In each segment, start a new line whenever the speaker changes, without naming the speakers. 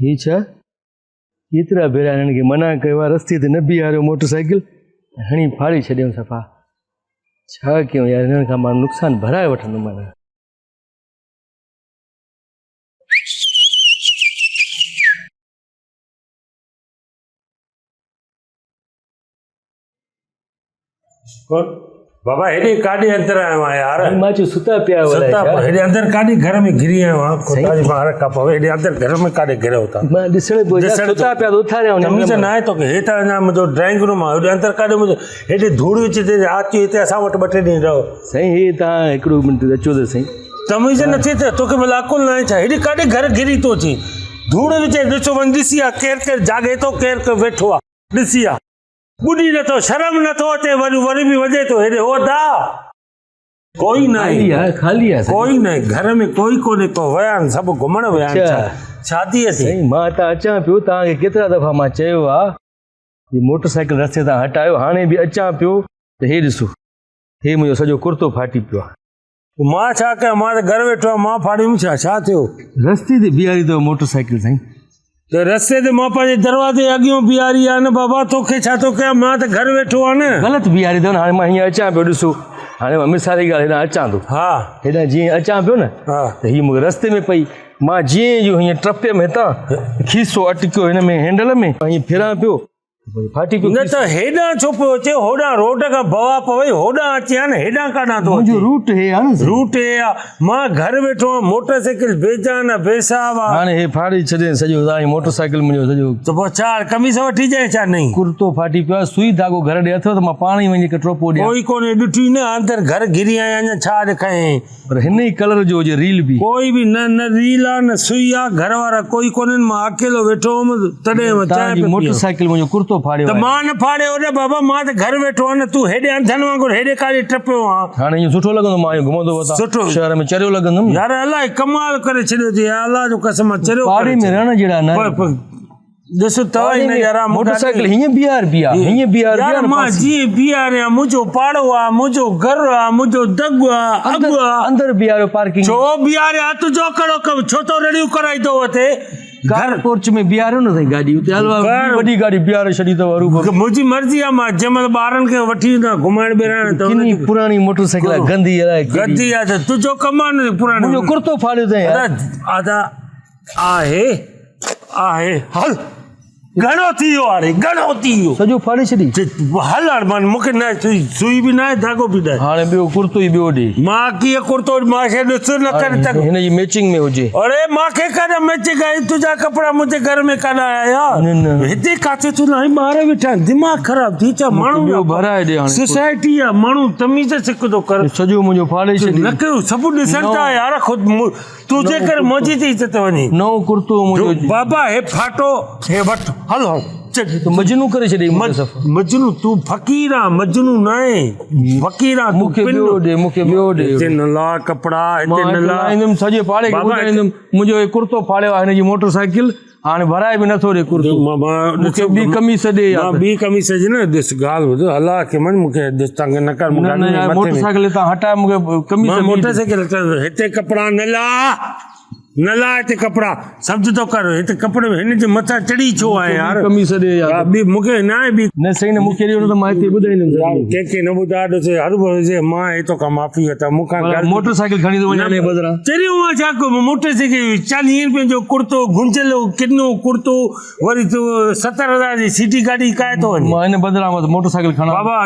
ये छा केतिरा भेरा हिननि खे मना कयो आहे रस्ते ते न बीहारियो मोटरसाइकिल हणी फाड़ी छॾियऊं सफ़ा छा कयूं यार हिननि खां मां नुक़सानु भराए वठंदुमि माना
बाबा हेॾे काॾे अंदर आयो आहियां यार
मां चयो सुता पिया
हेॾे अंदर काॾे घर में घिरी आयो आहियां मां हर कप हेॾे अंदर घर में काॾे घिरियो था
मां ॾिसण पियो सुता पिया उथारिया
तमीज़ न आहे तोखे हेठि अञा मुंहिंजो ड्राइंग रूम आहे हेॾे अंदर काॾे मुंहिंजो हेॾे धूड़ विच ते अची हिते असां वटि 2 टे ॾींहं रहो
साईं हे तव्हां हिकिड़ो मिंट अचो त साईं
तमीज़ नथी थिए तोखे भला अकुल न आहे छा हेॾे काॾे घर घिरी थो अची धूड़ विच ॾिसो वञ ॾिसी आहे केरु जागे थो केरु वेठो आहे ॾिसी आहे ॿुधी नथो शर्म नथो अचे वरी बि वॼे थो हेॾे होदा कोई न
खाली आहे
कोई न घर में कोई कोन्हे को विया आहिनि सभु घुमण विया आहिनि शादीअ ते
मां त अचां पियो तव्हांखे केतिरा दफ़ा मां चयो आहे ही मोटरसाइकिल रस्ते तां हटायो हाणे बि अचां पियो त हे ॾिसो हे मुंहिंजो सॼो कुर्तो फाटी पियो आहे
मां छा कयां मां त घर वेठो आहियां मां फाड़ियुमि छा थियो
रस्ते ते बीहारी अथव मोटरसाइकिल साईं
त रस्ते ते मां पंहिंजे दरवाजे अॻियां बीहारी आहे न बाबा तोखे छा थो कयां मां त घर वेठो आहियां न
ग़लति बीहारी अथव न हाणे मां हीअं अचां पियो ॾिसो हाणे मां मिसाली ॻाल्हि हेॾां अचां थो
हा
हेॾां जीअं अचां पियो न त हीअ मूंखे रस्ते में पई मां जीअं जो हीअं टपियमि हितां खीसो अटकियो हिन में हैंडल में हीअं फिरां पियो फाटी पियो
न त हेॾां छो पियो अचे होॾां रोड खां बवा पवई होॾां अचे हा न हेॾां काॾां थो
मुंहिंजो रूट हे आहे न
रूट हे आहे मां घर वेठो आहियां मोटरसाइकिल बेजान आहे बेसाब आहे
हाणे हे फाड़ी छॾे सॼो तव्हांजी मोटरसाइकिल मुंहिंजो सॼो
त पोइ छा कमीस वठी जाए छा नहीं
कुर्तो फाटी पियो आहे सुई धाॻो घर ॾे अथव त मां पाण ई वञी टोपो ॾियां
कोई कोन्हे ॾिठी न अंदरि घर घिरी आया अञा छा ॾेखारे
पर हिन ई कलर जो हुजे रील बि
कोई बि न रील आहे न सुई आहे घर वारा कोई कोन्हनि मां अकेलो वेठो हुउमि तॾहिं
मोटरसाइकिल मुंहिंजो कुर्तो फाड़ियो
त मां न फाड़ियो न बाबा मां त घर वेठो आहियां न तूं हेॾे अंधनि वांगुरु हेॾे काॾे टपियो आहे
हाणे इहो सुठो लॻंदो मां इहो घुमंदो वतां
सुठो
शहर में चरियो लॻंदुमि
यार अलाए कमाल करे छॾियो थी अलाह जो कसम चरियो
पाड़ी में रहण जहिड़ा न
ॾिसो तव्हां ई न यार
मोटरसाइकिल हीअं बीहार
मां जीअं बीहारियां मुंहिंजो पाड़ो आहे मुंहिंजो घरु आहे मुंहिंजो दग आहे अॻु आहे
अंदरि बीहारियो पार्किंग
छो बीहारिया हथ जो कहिड़ो कमु छो तो रड़ियूं कराई थो वठे
घर पोर्च में बीहारियो न साईं गाॾी उते हलवा वॾी गाॾी बीहारे छॾी अथव
मुंहिंजी मर्ज़ी आहे मां जंहिंमहिल ॿारनि खे वठी ईंदो घुमाइण बिराइण
किनी पुराणी मोटरसाइकिल आहे गंदी
गंदी आहे त तुंहिंजो कमु आहे न पुराणो
मुंहिंजो कुर्तो फाड़ियो अथई
आहे आहे हल घणो थी वियो हाणे घणो थी वियो
सॼो फाड़े छॾी
हल हाणे man मूंखे न सुई बि न आहे धाॻो बि न आहे
हाणे ॿियो कुर्तो ई ॿियो ॾे
मां कीअं कुर्तो मूंखे ॾिस न करे
हिन जी मैचिंग में हुजे
अरे मूंखे काॾा मैचिंग आहे तुंहिंजा कपिड़ा मुंहिंजे घर में काॾा आया हिते काथे तूं न ॿार वेठा आहिनि दिमाग़ ख़राब थी छा माण्हू
भराए ॾे हाणे
सोसाइटी आहे माण्हू तमीज़ सिखंदो कर
सॼो मुंहिंजो फाड़े छॾी
न कयो सभु ॾिसनि था यार ख़ुदि तुंहिंजे करे मुंहिंजी थी इज़त वञे
नओं कुर्तो मुंहिंजो
बाबा हे फाटो हे वठ हल हल
मजनू करे छॾी
मजनू तूं फ़क़ीर आहे मजनू न आहे फ़क़ीर आहे
मूंखे ॿियो ॾे मूंखे ॿियो ॾे
हिते नला कपिड़ा हिते नला
ईंदुमि सॼे पाड़े खे ॿुधाईंदुमि मुंहिंजो हे कुर्तो फाड़ियो आहे हिनजी मोटरसाइकिल हाणे भराए बि नथो ॾे कुर्तो मूंखे ॿी कमीस ॾे
ॿी कमीस ॾे न ॾिस ॻाल्हि ॿुध हला के मन मूंखे ॾिस तंग न कर
मोटरसाइकिल हितां हटाए मूंखे कमीस
मोटरसाइकिल हिते कपिड़ा नला हिते कपिड़ा सम्झ थो कर हिते कपिड़े में हिन जे मथां चढ़ी छो आहे यार
कमीस ॾे यार
मूंखे न आहे बि
न सही न मूंखे ॾियो त मां हिते ॿुधाईंदुमि
कंहिंखे न ॿुधाए ॾिसे हर हुजे मां हितो खां माफ़ी वठां मूंखां
मोटरसाइकिल खणी थो वञा बदिरां
चरियो आहे छा को मोटरसाइकिल 40 रुपए जो कुर्तो गुंजलो किनो कुर्तो वरी 70,000 जी सिटी गाॾी काए थो वञे
मां हिन बदिरां मोटरसाइकिल खणा
बाबा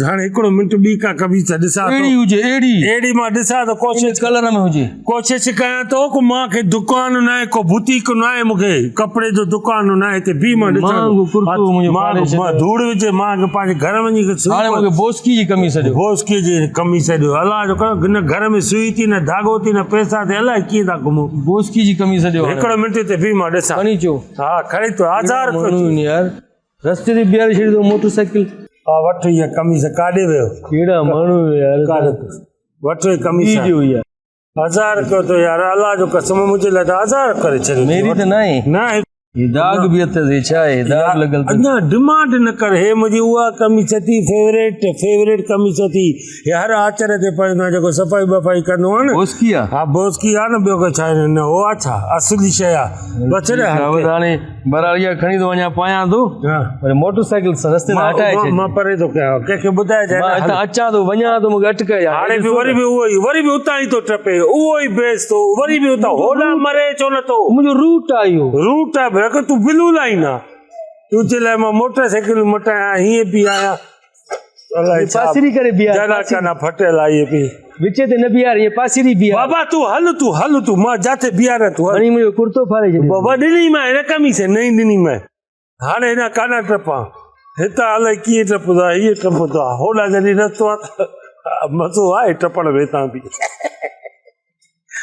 हाणे हिकिड़ो मिंट ॿी का कमीस ॾिसां
अहिड़ी हुजे अहिड़ी
मां ॾिसां त कोशिशि
कलर में हुजे
कोशिशि कयां थो को मां दुकान न आहे को बुटीक न आहे मूंखे कपिड़े जो दुकान न आहे हिते बि मां ॾिसां धूड़ विझे मां पंहिंजे घर वञी
हाणे मूंखे बोस्की जी कमीस ॾियो
बोस्की जी कमीस ॾियो अलाह जो न घर में सुई थी न धाॻो थी न पैसा थी अलाए कीअं था घुमूं
बोस्की जी कमीस ॾियो
हिकिड़ो मिंट ते बि मां ॾिसां
खणी अचो
हा खणी तो 1000
यार रस्ते ते बीहारे छॾी अथव मोटरसाइकिल
हा वठ इहा कमीस काॾे वियो
कहिड़ा माण्हू यार
वठ कमीस
ॾियो यार
1000 कयो तो यार अल्लाह जो कसम मुझे लगा 1000 करे छॾियो
मेरी त न आहे ये दाग भी अथसि छा आहे दाग लॻल अथसि।
अञा डिमांड न कर हे मुंहिंजी उहा कमीज थी फेवरेट कमीज थी हे हर आचर ते पाईंदो आहे जेको सफ़ाई वफ़ाई कंदो आहे न
ओसकी आहे
हा बोस्की आहे न ॿियो छा आहे न हो आहे छा असली शइ आहे बस रे
हाणे बराड़िया खणी थो वञा पायां थो
हा
पर मोटरसाइकिल रस्ते तां हटाए छॾ
मां परे थो कयां कंहिंखे ॿुधाए
मां हितां अचां थो वञा थो मूंखे अटकाए
हाणे बि वरी बि उतां ई थो टपे उहो ई बेस थो वरी बि उतां होॾां मरे छो नथो
मुंहिंजो रूट आहे इहो
रूट आहे भेण तूं बिलू लाइन आहे तुंहिंजे लाइ मां मोटरसाइकिल मटायां हीअं बि आहियां अलाए छा
पासिरी करे बीहार
जना कना फटियल आहे इहे बि
विच ते न बीहार इहे पासिरी बीहार
बाबा तूं हल तूं मां जाते बीहार तूं हल
हाणे मुंहिंजो कुर्तो फाड़े छॾियो
बाबा ॾिनी मां हिन कमीस नई ॾिनी मां हाणे हिन काना टपां हितां अलाए कीअं टपंदो आहे हीअं टपंदो आहे होॾां जॾहिं रस्तो आहे त मज़ो आहे टपण में हितां बि